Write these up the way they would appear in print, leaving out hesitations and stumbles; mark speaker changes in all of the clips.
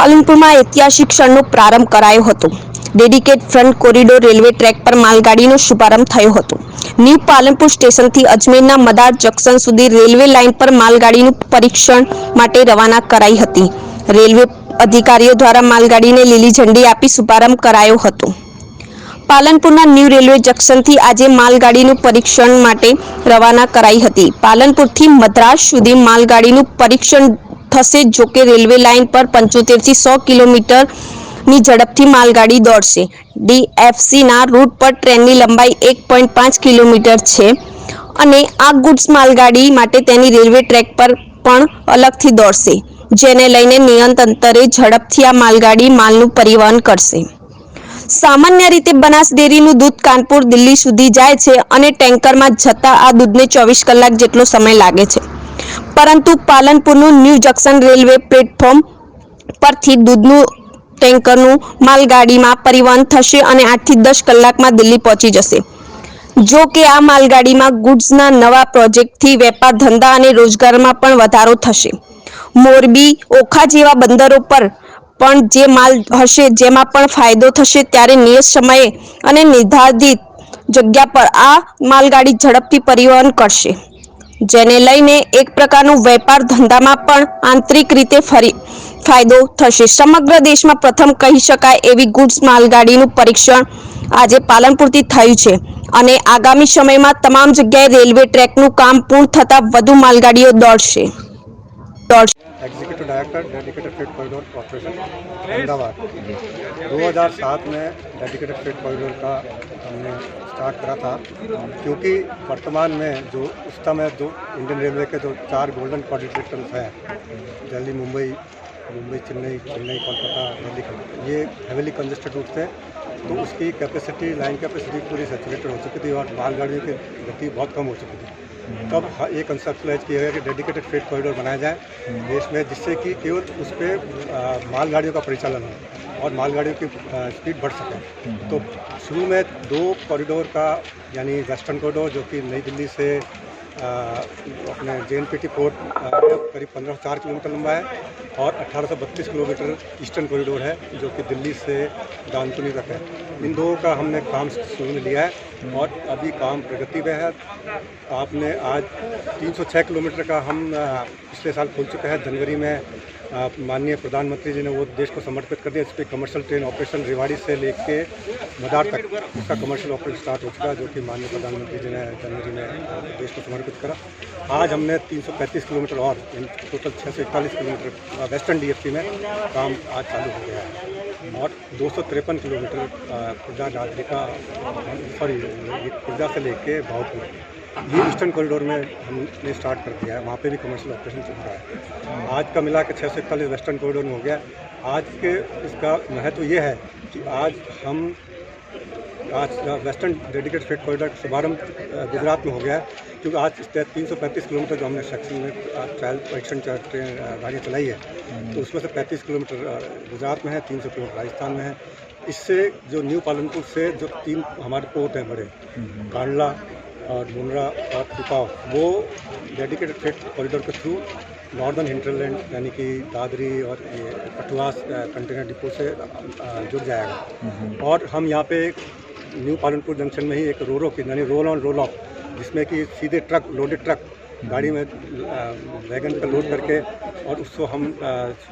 Speaker 1: પાલનપુરમાં ઐતિહાસિક ક્ષણનો પ્રારંભ કરાયો હતો। Dedicate front corridor railway track પર માલગાડીનો શુભારંભ થયો હતો। ન્યૂ પાલનપુર સ્ટેશનથી અજમેરના મદાર જંકશન સુધી રેલવે લાઇન પર માલગાડીનું પરીક્ષણ માટે રવાના કરાઈ હતી। રેલવે અધિકારીઓ દ્વારા માલગાડીને લીલી ઝંડી આપી શુભારંભ કરાયો હતો। પાલનપુરના ન્યૂ રેલવે જંકશનથી આજે માલગાડીનું પરીક્ષણ માટે રવાના કરાઈ હતી। પાલનપુરથી મદ્રાસ સુધી માલગાડીનું પરીક્ષણ થશે। જોકે રેલવે લાઇન પર 75 થી 100 કિલોમીટરની ઝડપથી માલગાડી દોડશે। ડીએફસીના રૂટ પર ટ્રેનની લંબાઈ 1.5 કિલોમીટર છે અને આ ગુડ્સ માલગાડી માટે તેની રેલવે ટ્રેક પર પણ અલગથી દોડશે, જેને લઈને નિયત અંતરે ઝડપથી આ માલગાડી માલનું પરિવહન કરશે। સામાન્ય રીતે બનાસ ડેરીનું દૂધ કાનપુર દિલ્હી સુધી જાય છે અને ટેન્કરમાં જતા આ દૂધને 24 કલાક જેટલો સમય લાગે છે, પરંતુ પાલનપુરનું ન્યૂ જંકશન રેલવે પ્લેટફોર્મ પરથી દૂધનું ટેન્કરનું માલગાડીમાં પરિવહન થશે અને 8 થી 10 કલાકમાં દિલ્હી પહોંચી જશે। જો કે આ માલગાડીમાં ગુડ્સના નવા પ્રોજેક્ટથી વેપાર ધંધા અને રોજગારમાં પણ વધારો થશે। મોરબી, ઓખા જેવા બંદરો પર પણ જે માલ હશે જેમાં પણ ફાયદો થશે। ત્યારે નિયત સમયે અને નિર્ધારિત જગ્યા પર આ માલગાડી ઝડપથી પરિવહન કરશે, જેને લઈને એક પ્રકારનું વેપાર ધંધામાં પણ આંતરિક રીતે ફાયદો થશે। સમગ્ર દેશમાં પ્રથમ કહી શકાય એવી ગુડ્સ માલગાડીનું પરીક્ષણ આજે પાલનપુરથી થયું છે અને આગામી સમયમાં તમામ જગ્યાએ રેલવે ટ્રેકનું કામ પૂર્ણ થતાં વધુ માલગાડીઓ દોડશે।
Speaker 2: Executive director dedicated freight corridor corporation Ahmedabad. 2007 में डेडिकेटेड फ्रेट कॉरिडोर का हमने स्टार्ट करा था, क्योंकि वर्तमान में जो उस समय जो इंडियन रेलवे के जो 4 गोल्डन कॉरिडोर हैं, दिल्ली मुंबई, चेन्नई, कोलकाता, दिल्ली, ये हेवीली कंजेस्टेड रूट थे, तो उसकी कैपेसिटी, लाइन कैपेसिटी पूरी सैचुरेटेड हो चुकी थी और मालगाड़ियों की गति बहुत कम हो चुकी थी। तब ये कंसेप्टलाइज किया गया कि डेडिकेटेड फ्रेट कॉरिडोर बनाया जाए देश में, जिससे कि केवल उस पर मालगाड़ियों का परिचालन हो और मालगाड़ियों की स्पीड बढ़ सके। तो शुरू में 2 कॉरिडोर का, यानी वेस्टर्न कॉरिडोर जो कि नई दिल्ली से अपने JNPT पोर्ट करीब 1504 किलोमीटर लंबा है, और 1832 किलोमीटर ईस्टर्न कॉरिडोर है जो कि दिल्ली से दानकुनी तक है। इन 2 का हमने काम शुरू में लिया है और अभी काम प्रगति में है। आपने आज 306 किलोमीटर का हम पिछले साल खोल चुके हैं। जनवरी में माननीय प्रधानमंत्री जी ने वो देश को समर्पित कर दिया। इस पर कमर्शियल ट्रेन ऑपरेशन रेवाड़ी से लेके मदार तक उसका कमर्शियल ऑपरेशन स्टार्ट हो चुका है, जो कि माननीय प्रधानमंत्री जी ने जनवरी में देश को समर्पित करा। आज हमने 335 किलोमीटर और टोटल 641 किलोमीटर वेस्टर्न DFC में काम आज चालू हो गया है, और 253 किलोमीटर खुर्जा से लेके भावपुर, ये ईस्टर्न कॉरिडोर में हमने स्टार्ट कर दिया है। वहाँ पे भी कमर्शियल ऑपरेशन चल रहा है। आज का मिला के 641 वेस्टर्न कॉरिडोर में हो गया। आज के इसका महत्व ये है कि आज वेस्टर्न डेडिकेटेड फ्रेट कॉरिडोर का शुभारंभ गुजरात में हो गया है, क्योंकि आज 335 किलोमीटर जो हमने सेक्शन में ट्रायल परीक्षण ट्रेन गाड़ियाँ चलाई है, तो उसमें से 35 किलोमीटर गुजरात में है, 300 किलोमीटर राजस्थान में है। इससे जो न्यू पालनपुर से जो 3 हमारे पोर्ट हैं बड़े, कांडला और मुंद्रा और पिपाव, वो डेडिकेटेड फ्रेट कॉरिडोर के थ्रू नॉर्दर्न हिंटरलैंड यानी कि दादरी और ये कठुआ कंटेनर डिपो से जुड़ जाएगा। और हम यहाँ पे न्यू पालनपुर जंक्शन में ही एक रोरो की, यानी रोल ऑन रोल ऑफ, जिसमें कि सीधे ट्रक, लोडेड ट्रक गाड़ी में वैगन पर लोड करके और उसको हम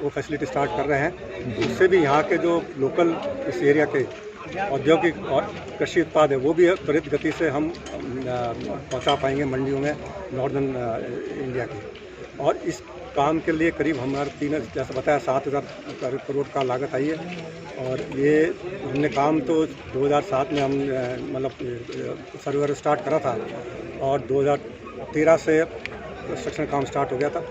Speaker 2: वो फैसिलिटी स्टार्ट कर रहे हैं। उससे भी यहाँ के जो लोकल इस एरिया के औद्योगिक और कृषि उत्पाद है, वो भी त्वरित गति से हम पहुँचा पाएंगे मंडियों में नॉर्दर्न इंडिया की। और इस काम के लिए करीब हमारे 3, जैसा बताया, 7000 करोड़ का लागत आई है। और ये हमने काम तो 2007 में हम मतलब सर्वर स्टार्ट करा था, और 2013 से कंस्ट्रक्शन काम स्टार्ट हो गया था।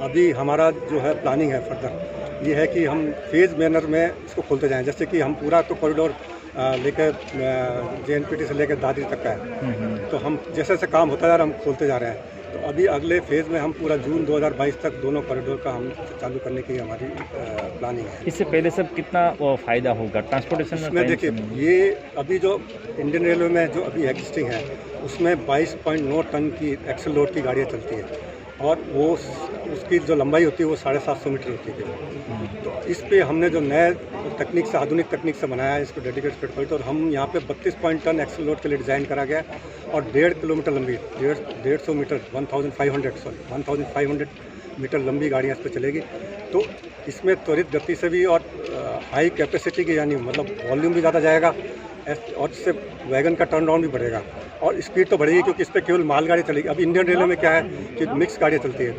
Speaker 2: अभी हमारा जो है प्लानिंग है फर्दर ये है कि हम फेज़ मैनर में इसको खोलते जाएं। जैसे कि हम पूरा तो कॉरिडोर लेकर JNPT से लेकर दादरी तक का है, तो हम जैसे जैसे काम होता जा रहा है हम खोलते जा रहे हैं। तो अभी अगले फेज़ में हम पूरा जून 2022 तक दोनों कॉरिडोर का हम चालू करने की हमारी प्लानिंग है।
Speaker 3: इससे पहले सब कितना फ़ायदा होगा ट्रांसपोर्टेशन में?
Speaker 2: देखिए, ये अभी जो इंडियन रेलवे में जो अभी एग्जिस्टिंग है उसमें 22.9 टन की एक्सल लोड की गाड़ियाँ चलती है। और वो उसकी जो लंबाई होती है वो 750 मीटर होती है। तो इस पे हमने जो नए तकनीक से, आधुनिक तकनीक से बनाया है इसको डेडिकेटेड फ्रेट कॉरिडोर, और हम यहाँ पे 32 टन एक्सल लोड के लिए डिज़ाइन करा गया है और 1.5 किलोमीटर लंबी 150 मीटर 1500 मीटर लंबी गाड़ियाँ इस पर चलेगी। तो इसमें त्वरित गति से भी और हाई कैपेसिटी की, यानी मतलब वॉल्यूम भी ज़्यादा जाएगा और इससे वैगन का टर्न अराउंड भी बढ़ेगा और स्पीड तो बढ़ेगी, क्योंकि इस पर केवल मालगाड़ी चलेगी। अब इंडियन रेलवे में क्या है कि मिक्स गाड़ियाँ चलती है,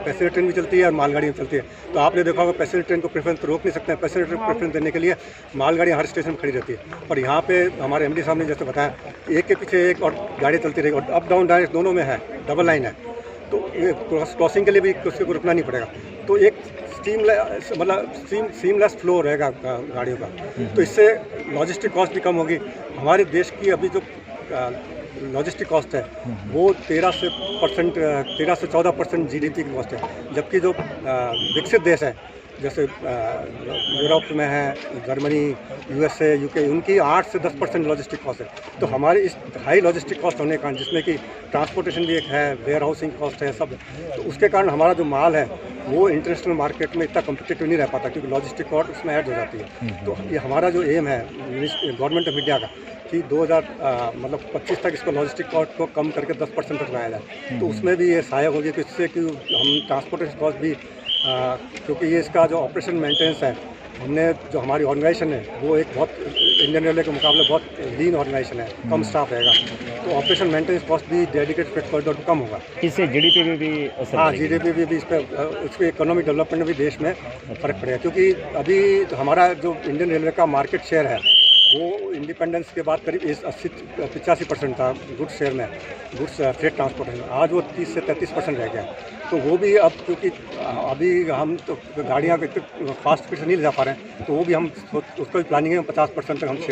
Speaker 2: पैसेंजर ट्रेन भी चलती है और मालगाड़ी भी चलती है। तो आपने देखा होगा पैसेंजर ट्रेन को प्रेफरेंस तो रोक नहीं सकते हैं, पैसेंजर ट्रेन को प्रेफरेंस देने के लिए मालगाड़ियाँ हर स्टेशन पर खड़ी रहती है। और यहाँ पे हमारे MD साहब ने जैसे बताया, एक के पीछे एक और गाड़ी चलती रहेगी और अप डाउन डायरेक्ट दोनों में है, डबल लाइन है, तो ये क्रॉसिंग के लिए भी किसी को रुकना नहीं पड़ेगा। तो एक सीमलेस फ्लो रहेगा गाड़ियों का। तो इससे लॉजिस्टिक कॉस्ट भी कम होगी। हमारे देश की अभी जो लॉजिस्टिक कॉस्ट है वो 13 से 14% GDP की कॉस्ट है, जबकि जो विकसित देश है जैसे यूरोप में है, जर्मनी, USA, UK, उनकी 8 से 10% लॉजिस्टिक कॉस्ट है। तो हमारी इस हाई लॉजिस्टिक कॉस्ट होने के कारण, जिसमें कि ट्रांसपोर्टेशन भी एक है, वेयर हाउसिंग कॉस्ट है, सब, तो उसके कारण हमारा जो माल है वो इंटरनेशनल मार्केट में इतना कम्पिटिटिव नहीं रह पाता, क्योंकि लॉजिस्टिक कॉस्ट उसमें ऐड हो जाती है। तो ये हमारा जो एम है गवर्नमेंट ऑफ इंडिया का कि 2025 तक इसको लॉजिस्टिक कॉस्ट को कम करके 10% तक लाया जाए, तो उसमें भी ये सहायक होगी कि इससे कि हम ट्रांसपोर्टेशन कॉस्ट भी, क्योंकि ये इसका जो ऑपरेशन मेंटेनेंस है, हमने जो हमारी ऑर्गेनाइजेशन है वो एक बहुत इंडियन रेलवे के मुकाबले बहुत लीन ऑर्गेनाइजेशन है, कम स्टाफ रहेगा, तो ऑपरेशन मेंटेनेंस कॉस्ट भी डेडिकेटेड फ्रेट कॉरिडोर पर कम होगा।
Speaker 3: इससे GDP में भी असर
Speaker 2: हाँ,
Speaker 3: पड़ेगा।
Speaker 2: GDP भी इस पर, उसके इकोनॉमिक डेवलपमेंट में भी देश में फ़र्क पड़ेगा, क्योंकि अभी तो हमारा जो इंडियन रेलवे का मार्केट शेयर है वो इंडिपेंडेंस के बाद करीब 85% था गुड्स शेयर में, गुड्स फ्रेट ट्रांसपोर्टेशन। आज वो 30 से 33% रह गया। तो वो भी अब, क्योंकि अभी हम तो गाड़ियाँ फास्ट स्पीड से नहीं ले जा पा रहे हैं, तो वो भी हम उसको भी प्लानिंग है 50% तक हम